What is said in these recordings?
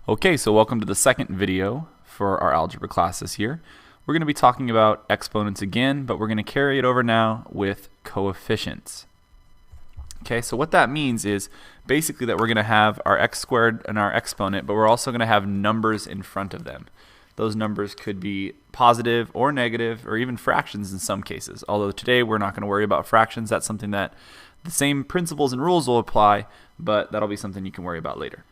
Okay, so welcome to the second video for our algebra class this year. We're going to be talking about exponents again, but we're going to carry it over now with coefficients. Okay, so what that means is basically that we're going to have our x squared and our exponent, but we're also going to have numbers in front of them. Those numbers could be positive or negative or even fractions in some cases. Although today we're not going to worry about fractions. That's something that the same principles and rules will apply, but that'll be something you can worry about later.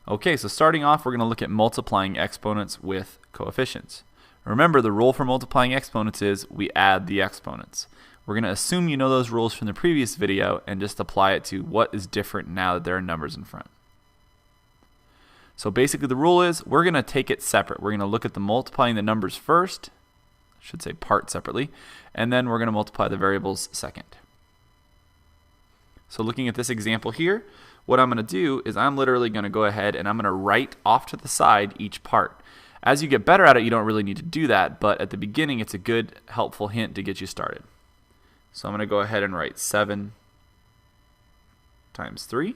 Okay, so starting off, we're going to look at multiplying exponents with coefficients. Remember, the rule for multiplying exponents is we add the exponents. We're going to assume you know those rules from the previous video and just apply it to what is different now that there are numbers in front. So basically the rule is we're going to take it separate. We're going to look at the multiplying the numbers first, I should say part separately, and then we're going to multiply the variables second. So looking at this example here, what I'm going to do is I'm literally going to go ahead and I'm going to write off to the side each part. As you get better at it, you don't really need to do that, but at the beginning it's a good, helpful hint to get you started. So I'm going to go ahead and write 7 times 3.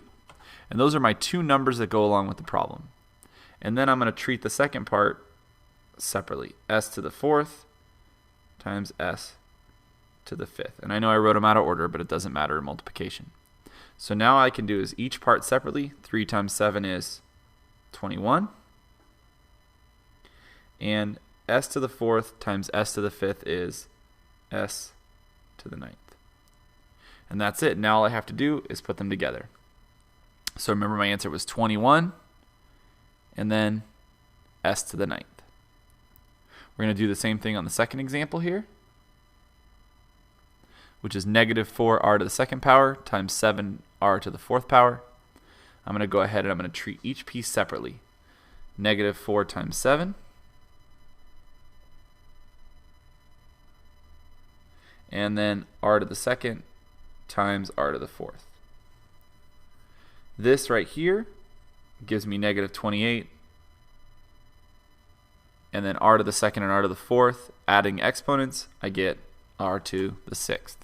And those are my two numbers that go along with the problem. And then I'm going to treat the second part separately. S to the 4th times S to the 5th. And I know I wrote them out of order, but it doesn't matter in multiplication. So now I can do is each part separately. 3 times 7 is 21. And S to the 4th times S to the 5th is S to the 9th. And that's it. Now all I have to do is put them together. So remember my answer was 21 and then S to the 9th. We're going to do the same thing on the second example here, which is negative 4r to the second power times 7r to the 4th power. I'm going to go ahead and I'm going to treat each piece separately. Negative 4 times 7. And then r to the second times r to the 4th. This right here gives me negative 28. And then r to the second and r to the 4th, adding exponents, I get r to the 6th.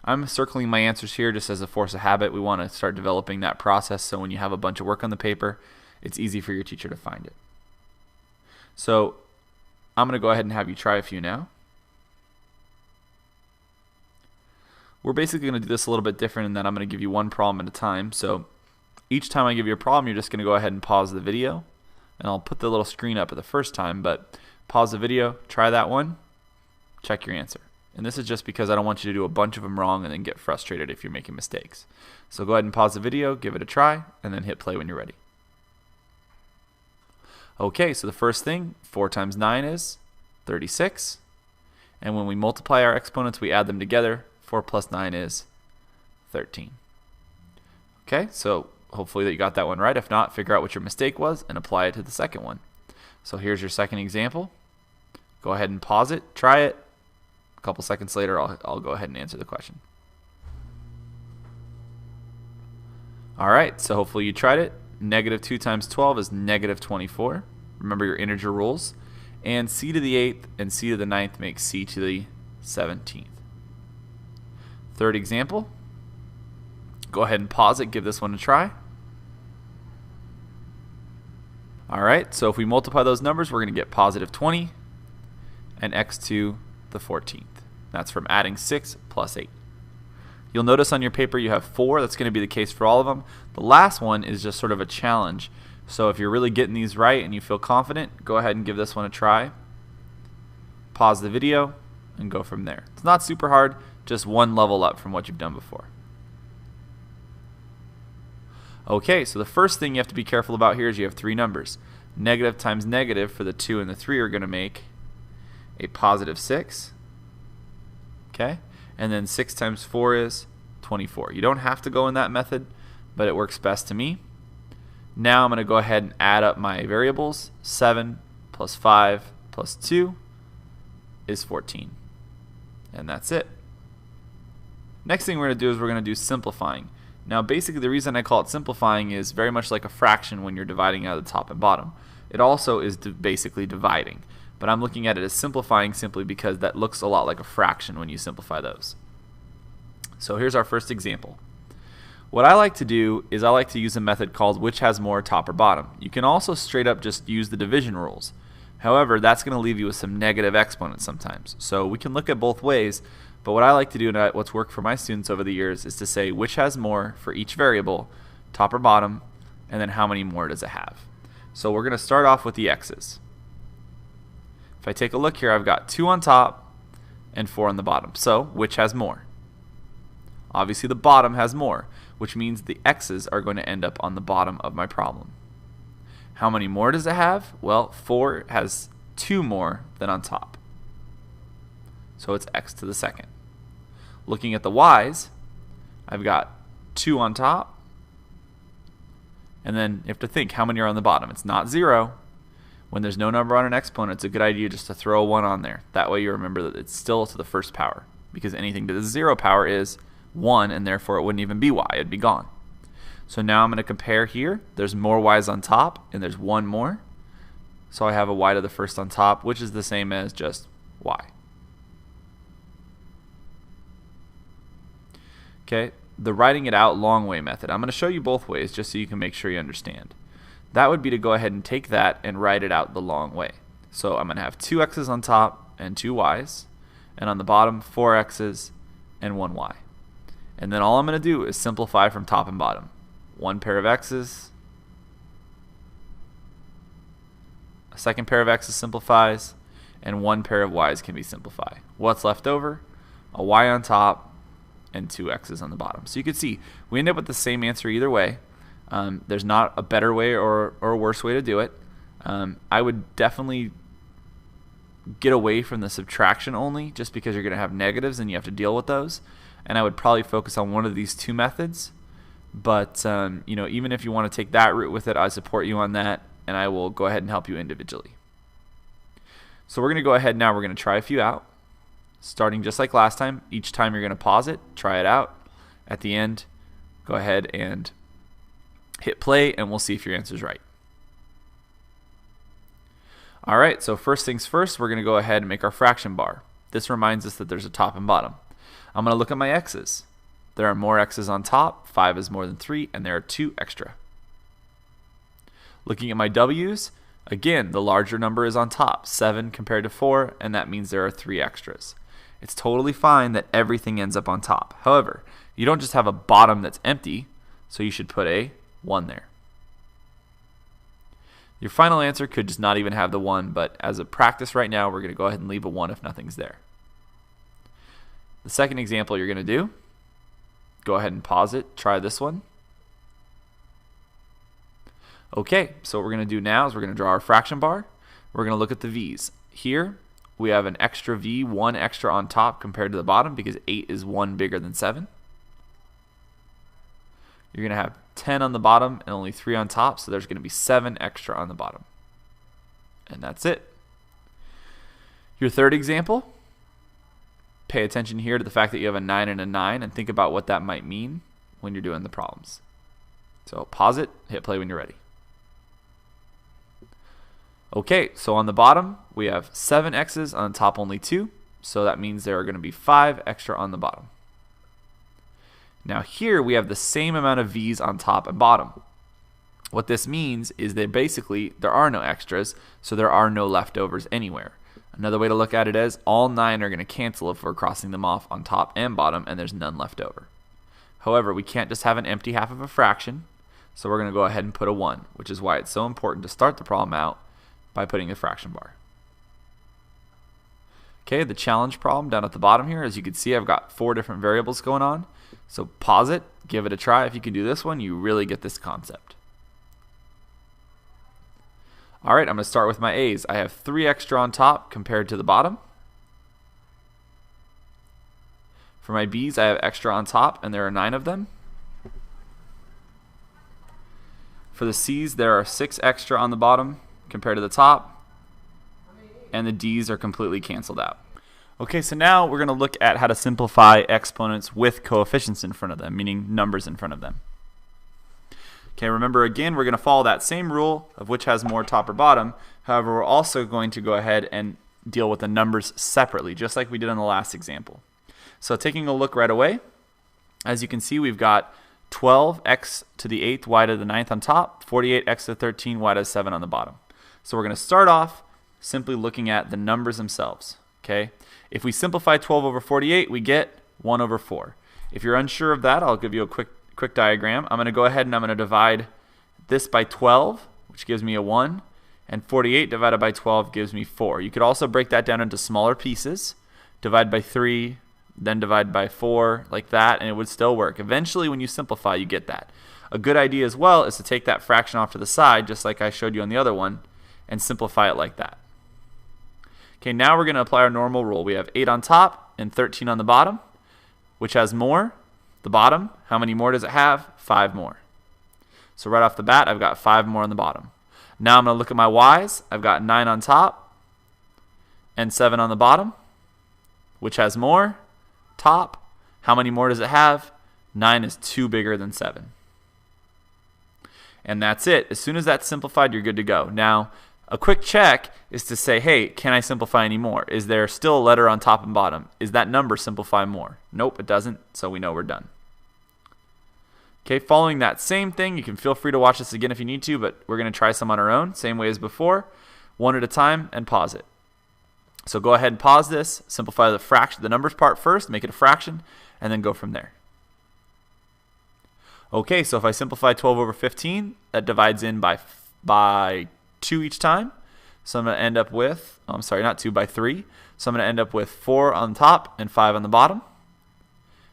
I'm circling my answers here just as a force of habit. We want to start developing that process so when you have a bunch of work on the paper, it's easy for your teacher to find it. So I'm going to go ahead and have you try a few now. We're basically going to do this a little bit different in that I'm going to give you one problem at a time. So each time I give you a problem, you're just going to go ahead and pause the video. And I'll put the little screen up at the first time, but pause the video, try that one, check your answer. And this is just because I don't want you to do a bunch of them wrong and then get frustrated if you're making mistakes. So go ahead and pause the video, give it a try, and then hit play when you're ready. Okay, so the first thing, 4 times 9 is 36. And when we multiply our exponents, we add them together. 4 plus 9 is 13. Okay, so hopefully that you got that one right. If not, figure out what your mistake was and apply it to the second one. So here's your second example. Go ahead and pause it, try it. A couple seconds later, I'll go ahead and answer the question. All right, so hopefully you tried it. Negative 2 times 12 is negative 24. Remember your integer rules. And c to the 8th and c to the 9th makes c to the 17th. Third example. Go ahead and pause it, give this one a try. All right, so if we multiply those numbers, we're going to get positive 20 and x to the 14th. That's from adding 6 plus 8. You'll notice on your paper you have 4. That's going to be the case for all of them. The last one is just sort of a challenge. So if you're really getting these right and you feel confident, go ahead and give this one a try. Pause the video and go from there. It's not super hard, just one level up from what you've done before. Okay, so the first thing you have to be careful about here is you have three numbers. Negative times negative for the 2 and the 3 are going to make a positive 6. Okay, and then 6 times 4 is 24. You don't have to go in that method, but it works best to me. Now I'm going to go ahead and add up my variables. 7 plus 5 plus 2 is 14. And that's it. Next thing we're going to do is we're going to do simplifying. Now basically the reason I call it simplifying is very much like a fraction when you're dividing out of the top and bottom. It also is basically dividing. But I'm looking at it as simplifying simply because that looks a lot like a fraction when you simplify those. So here's our first example. What I like to do is I like to use a method called which has more, top or bottom. You can also straight up just use the division rules. However, that's going to leave you with some negative exponents sometimes. So we can look at both ways, but what I like to do and what's worked for my students over the years is to say which has more for each variable, top or bottom, and then how many more does it have. So we're going to start off with the x's. If I take a look here, I've got 2 on top and 4 on the bottom. So which has more? Obviously the bottom has more, which means the x's are going to end up on the bottom of my problem. How many more does it have? Well, 4 has 2 more than on top. So it's x to the second. Looking at the y's, I've got 2 on top, and then you have to think how many are on the bottom. It's not 0. When there's no number on an exponent, it's a good idea just to throw a 1 on there. That way you remember that it's still to the first power, because anything to the 0 power is 1, and therefore it wouldn't even be y, it'd be gone. So now I'm going to compare here. There's more y's on top, and there's 1 more. So I have a y to the first on top, which is the same as just y. Okay, the writing it out long way method. I'm going to show you both ways just so you can make sure you understand. That would be to go ahead and take that and write it out the long way. So I'm going to have 2 x's on top and 2 y's, and on the bottom 4 x's and 1 y. And then all I'm going to do is simplify from top and bottom. 1 pair of x's, a second pair of x's simplifies, and 1 pair of y's can be simplified. What's left over? A y on top and 2 x's on the bottom. So you can see we end up with the same answer either way. There's not a better way or a worse way to do it. I would definitely get away from the subtraction only, just because you're going to have negatives and you have to deal with those. And I would probably focus on one of these 2 methods. But you know, even if you want to take that route with it, I support you on that, and I will go ahead and help you individually. So we're going to go ahead now. We're going to try a few out, starting just like last time. Each time you're going to pause it, try it out. At the end, go ahead and hit play, and we'll see if your answer is right. Alright, so first things first, we're going to go ahead and make our fraction bar. This reminds us that there's a top and bottom. I'm going to look at my x's. There are more x's on top, 5 is more than 3, and there are 2 extra. Looking at my w's, again, the larger number is on top, 7 compared to 4, and that means there are 3 extras. It's totally fine that everything ends up on top. However, you don't just have a bottom that's empty, so you should put a 1 there. Your final answer could just not even have the 1, but as a practice right now, we're going to go ahead and leave a 1 if nothing's there. The second example you're going to do, go ahead and pause it, try this one. Okay, so what we're going to do now is we're going to draw our fraction bar. We're going to look at the v's. Here, we have an extra v, 1 extra on top compared to the bottom, because 8 is 1 bigger than 7. You're going to have 10 on the bottom and only 3 on top, so there's going to be 7 extra on the bottom. And that's it. Your third example, pay attention here to the fact that you have a 9 and a 9, and think about what that might mean when you're doing the problems. So pause it, hit play when you're ready. Okay, so on the bottom, we have 7 x's, on top only 2, so that means there are going to be 5 extra on the bottom. Now here we have the same amount of v's on top and bottom. What this means is that basically there are no extras, so there are no leftovers anywhere. Another way to look at it is all 9 are going to cancel if we're crossing them off on top and bottom, and there's none left over. However, we can't just have an empty half of a fraction, so we're going to go ahead and put a 1, which is why it's so important to start the problem out by putting a fraction bar. Okay, the challenge problem down at the bottom here, as you can see, I've got 4 different variables going on. So pause it, give it a try. If you can do this one, you really get this concept. Alright, I'm going to start with my a's. I have 3 extra on top compared to the bottom. For my b's, I have extra on top, and there are 9 of them. For the c's, there are 6 extra on the bottom compared to the top, and the d's are completely canceled out. Okay, so now we're going to look at how to simplify exponents with coefficients in front of them, meaning numbers in front of them. Okay, remember again, we're going to follow that same rule of which has more, top or bottom. However, we're also going to go ahead and deal with the numbers separately, just like we did in the last example. So taking a look right away, as you can see, we've got 12x to the 8th, y to the 9th on top, 48x to the 13th, y to the 7 on the bottom. So we're going to start off simply looking at the numbers themselves. Okay? If we simplify 12 over 48, we get 1 over 4. If you're unsure of that, I'll give you a quick diagram. I'm going to go ahead and I'm going to divide this by 12, which gives me a 1, and 48 divided by 12 gives me 4. You could also break that down into smaller pieces, divide by 3, then divide by 4, like that, and it would still work. Eventually, when you simplify, you get that. A good idea as well is to take that fraction off to the side, just like I showed you on the other one, and simplify it like that. Okay, now we're going to apply our normal rule. We have 8 on top and 13 on the bottom. Which has more? The bottom. How many more does it have? 5 more. So right off the bat, I've got 5 more on the bottom. Now I'm going to look at my y's. I've got 9 on top and 7 on the bottom. Which has more? Top. How many more does it have? 9 is 2 bigger than 7. And that's it. As soon as that's simplified, you're good to go. Now, a quick check is to say, hey, can I simplify any more? Is there still a letter on top and bottom? Is that number simplify more? Nope, it doesn't, so we know we're done. Okay, following that same thing, you can feel free to watch this again if you need to, but we're going to try some on our own, same way as before, one at a time, and pause it. So go ahead and pause this, simplify the numbers part first, make it a fraction, and then go from there. Okay, so if I simplify 12 over 15, that divides in by 2 each time. So I'm going to end up with, oh, I'm sorry, not 2, by 3. So I'm going to end up with 4 on top and 5 on the bottom.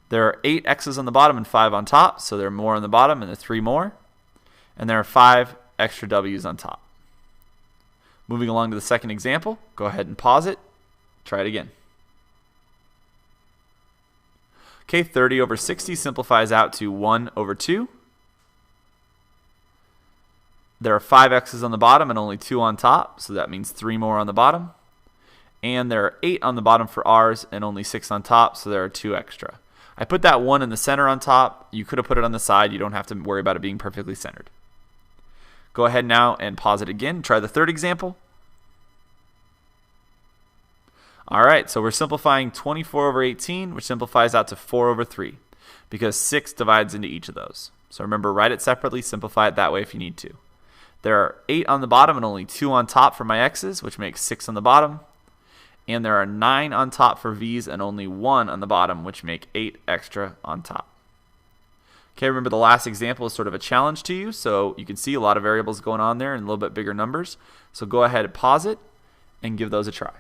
There are 8 x's on the bottom and 5 on top, so there are more on the bottom and there are 3 more. And there are 5 extra w's on top. Moving along to the second example, go ahead and pause it. Try it again. Okay, 30 over 60 simplifies out to 1 over 2. There are 5 x's on the bottom and only 2 on top, so that means 3 more on the bottom. And there are 8 on the bottom for r's and only 6 on top, so there are 2 extra. I put that 1 in the center on top. You could have put it on the side. You don't have to worry about it being perfectly centered. Go ahead now and pause it again. Try the third example. All right, so we're simplifying 24 over 18, which simplifies out to 4 over 3, because 6 divides into each of those. So remember, write it separately, simplify it that way if you need to. There are 8 on the bottom and only 2 on top for my x's, which makes 6 on the bottom. And there are 9 on top for v's and only 1 on the bottom, which make 8 extra on top. Okay, remember the last example is sort of a challenge to you, so you can see a lot of variables going on there and a little bit bigger numbers. So go ahead and pause it and give those a try.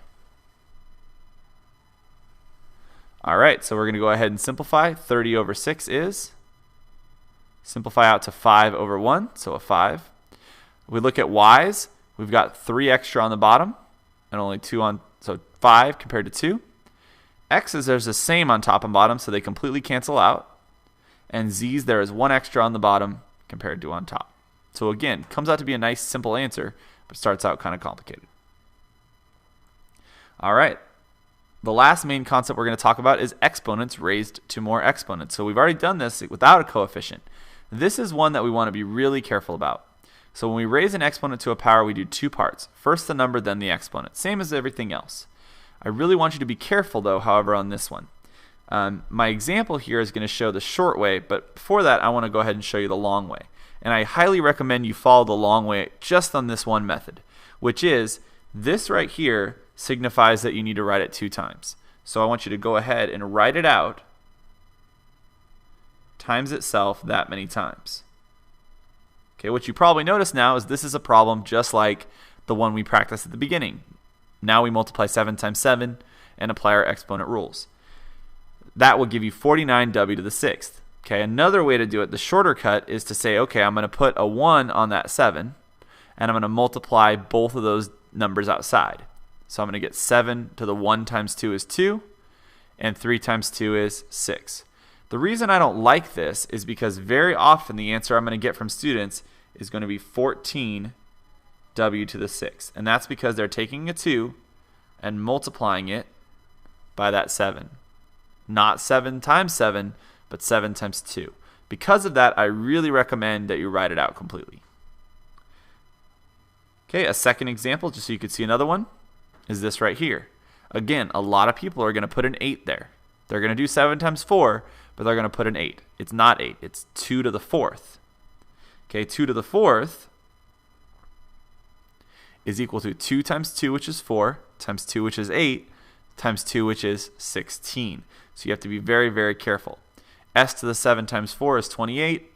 All right, so we're going to go ahead and simplify. 30 over 6 is, simplify out to 5 over 1, so a 5. We look at y's, we've got 3 extra on the bottom and only 2 on, so 5 compared to 2. X's, there's the same on top and bottom, so they completely cancel out. And z's, there is 1 extra on the bottom compared to on top. So again, comes out to be a nice simple answer, but starts out kind of complicated. All right. The last main concept we're going to talk about is exponents raised to more exponents. So we've already done this without a coefficient. This is one that we want to be really careful about. So when we raise an exponent to a power, we do 2 parts. First the number, then the exponent. Same as everything else. I really want you to be careful though, however, on this one. My example here is going to show the short way, but before that I want to go ahead and show you the long way. And I highly recommend you follow the long way just on this one method, which is this right here signifies that you need to write it 2 times. So I want you to go ahead and write it out times itself that many times. Okay, what you probably notice now is this is a problem just like the one we practiced at the beginning. Now we multiply 7 times 7 and apply our exponent rules. That will give you 49w to the 6th. Okay, another way to do it, the shorter cut, is to say, okay, I'm going to put a 1 on that 7, and I'm going to multiply both of those numbers outside. So I'm going to get 7 to the 1 times 2 is 2, and 3 times 2 is 6. The reason I don't like this is because very often the answer I'm going to get from students is going to be 14w to the 6th. And that's because they're taking a 2 and multiplying it by that 7. Not 7 times 7, but 7 times 2. Because of that, I really recommend that you write it out completely. Okay, a second example, just so you could see another one, is this right here. Again, a lot of people are going to put an 8 there. They're going to do 7 times 4, but they're going to put an 8. It's not 8. It's 2 to the 4th. Okay, 2 to the 4th is equal to 2 times 2, which is 4, times 2, which is 8, times 2, which is 16. So you have to be very, very careful. S to the 7 times 4 is 28,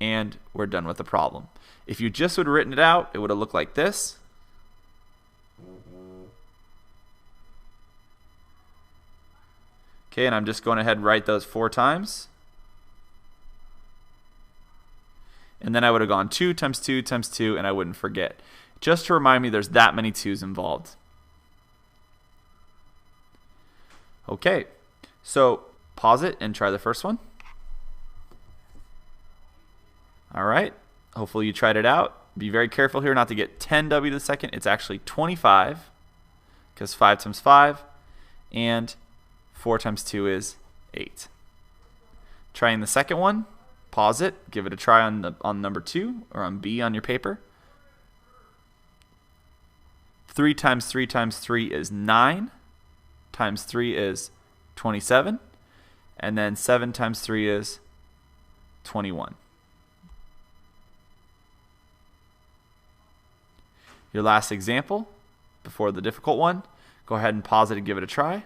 and we're done with the problem. If you just would have written it out, it would have looked like this. Okay, and I'm just going ahead and write those 4 times. And then I would have gone 2 times 2 times 2, and I wouldn't forget. Just to remind me there's that many 2's involved. Okay, so pause it and try the first one. All right, hopefully you tried it out. Be very careful here not to get 10w to the second. It's actually 25, because 5 times 5, and 4 times 2 is 8. Trying the second one, pause it, give it a try on number 2, or on B on your paper. 3 times 3 times 3 is 9, times 3 is 27, and then 7 times 3 is 21. Your last example, before the difficult one, go ahead and pause it and give it a try.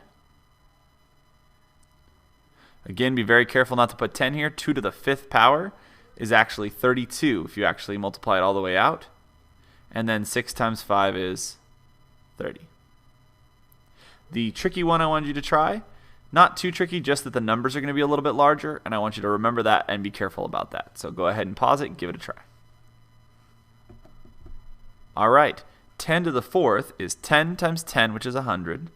Again, be very careful not to put 10 here. 2 to the 5th power is actually 32 if you actually multiply it all the way out. And then 6 times 5 is 30. The tricky one I wanted you to try, not too tricky, just that the numbers are going to be a little bit larger, and I want you to remember that and be careful about that. So go ahead and pause it and give it a try. All right, 10 to the 4th is 10 times 10, which is 100,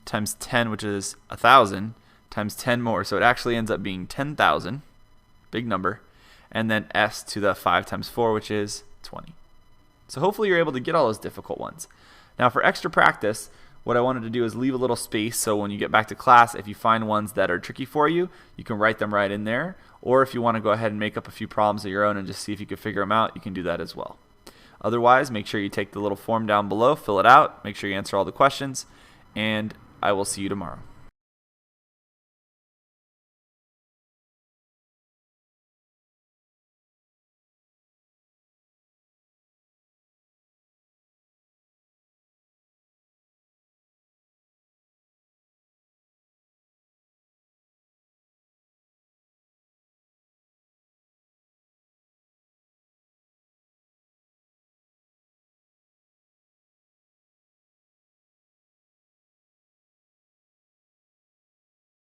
times 10, which is 1,000, times 10 more. So it actually ends up being 10,000, big number, and then s to the 5 times 4, which is 20. So hopefully you're able to get all those difficult ones. Now for extra practice, what I wanted to do is leave a little space so when you get back to class, if you find ones that are tricky for you, you can write them right in there. Or if you want to go ahead and make up a few problems of your own and just see if you can figure them out, you can do that as well. Otherwise, make sure you take the little form down below, fill it out, make sure you answer all the questions, and I will see you tomorrow.